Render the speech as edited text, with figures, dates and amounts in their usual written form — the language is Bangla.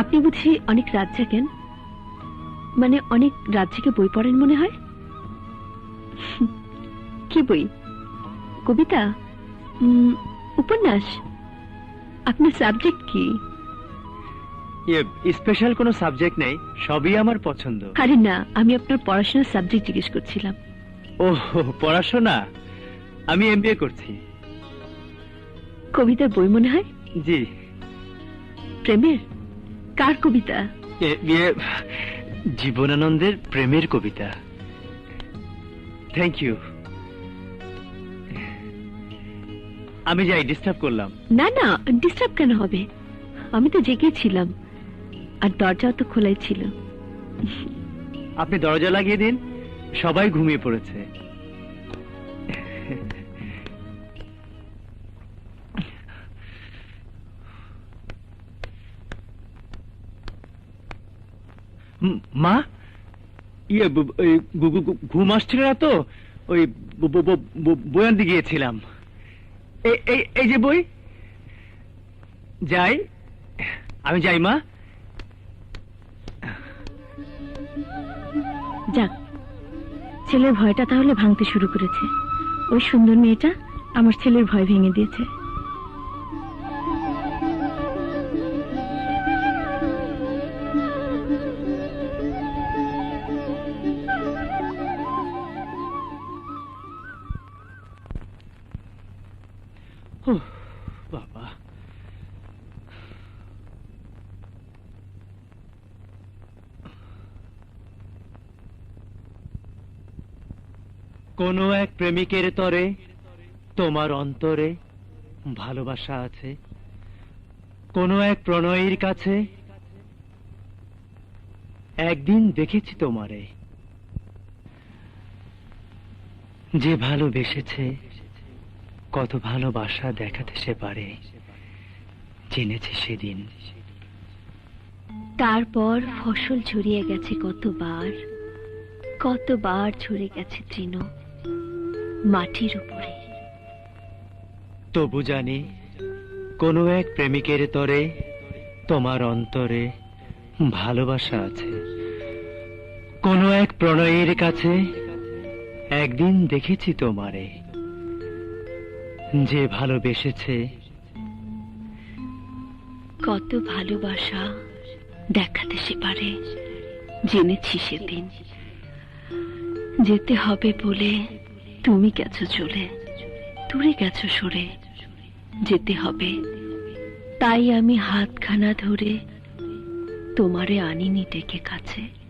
আপনি বুঝি অনেক রাত জাগেন? মানে অনেক রাত জেগে বই পড়েন মনে হয়। কি বই? কবিতা? উপন্যাস? আপনার সাবজেক্ট কি? স্পেশাল কোনো সাবজেক্ট নেই, সবই আমার পছন্দ। আরে না, আমি আপনার পড়াশোনার সাবজেক্ট জিজ্ঞেস করছিলাম। ও, পড়াশোনা? আমি এমবিএ করছি। কবিতার বই মনে হয়। জি। প্রেমের? কার কবিতা? জীবনানন্দের প্রেমের কবিতা। Thank you. আমি যাই, ডিস্টার্ব করলাম। না না, ডিস্টার্ব কেন হবে? আমি তো জেগেছিলাম, আর দরজাও তো খোলাই ছিল। আপনি দরজা লাগিয়ে দিন, সবাই ঘুমিয়ে পড়েছে। মা, ঘুম আসছিল না তো, ওই বই আনতে গিয়েছিলাম। এই যে বই। যাই, আমি যাই মা। যাক, ছেলের ভয়টা তাহলে ভাঙতে শুরু করেছে। ওই সুন্দর মেয়েটা আমার ছেলের ভয় ভেঙে দিয়েছে। বাবা, কোন এক প্রেমিকের তরে তোমার অন্তরে ভালোবাসা আছে, কোন এক প্রণয়ীর কাছে একদিন দেখেছি তোমারে। যে ভালোবেসেছে কত ভালোবাসা দেখাতে সে পারে, জেনেছি সেদিন। তারপর ফসল ঝরিয়ে গেছে কতবার, কতবার ঝরে গেছে তৃণ মাটির উপরে। তবু জানি কোন এক প্রেমিকের তরে তোমার অন্তরে ভালোবাসা আছে, কোন এক প্রণয়ের কাছে একদিন দেখেছি তোমারে। যে ভালোবেসেছে কত ভালোবাসা দেখাতে সে পারে, জেনেছি সেদিন। যেতে হবে বলে তুমি গেছো চলে, দূরে গেছো সরে। যেতে হবে তাই আমি হাতখানা ধরে তোমারে আনিনি ডেকে কাছে।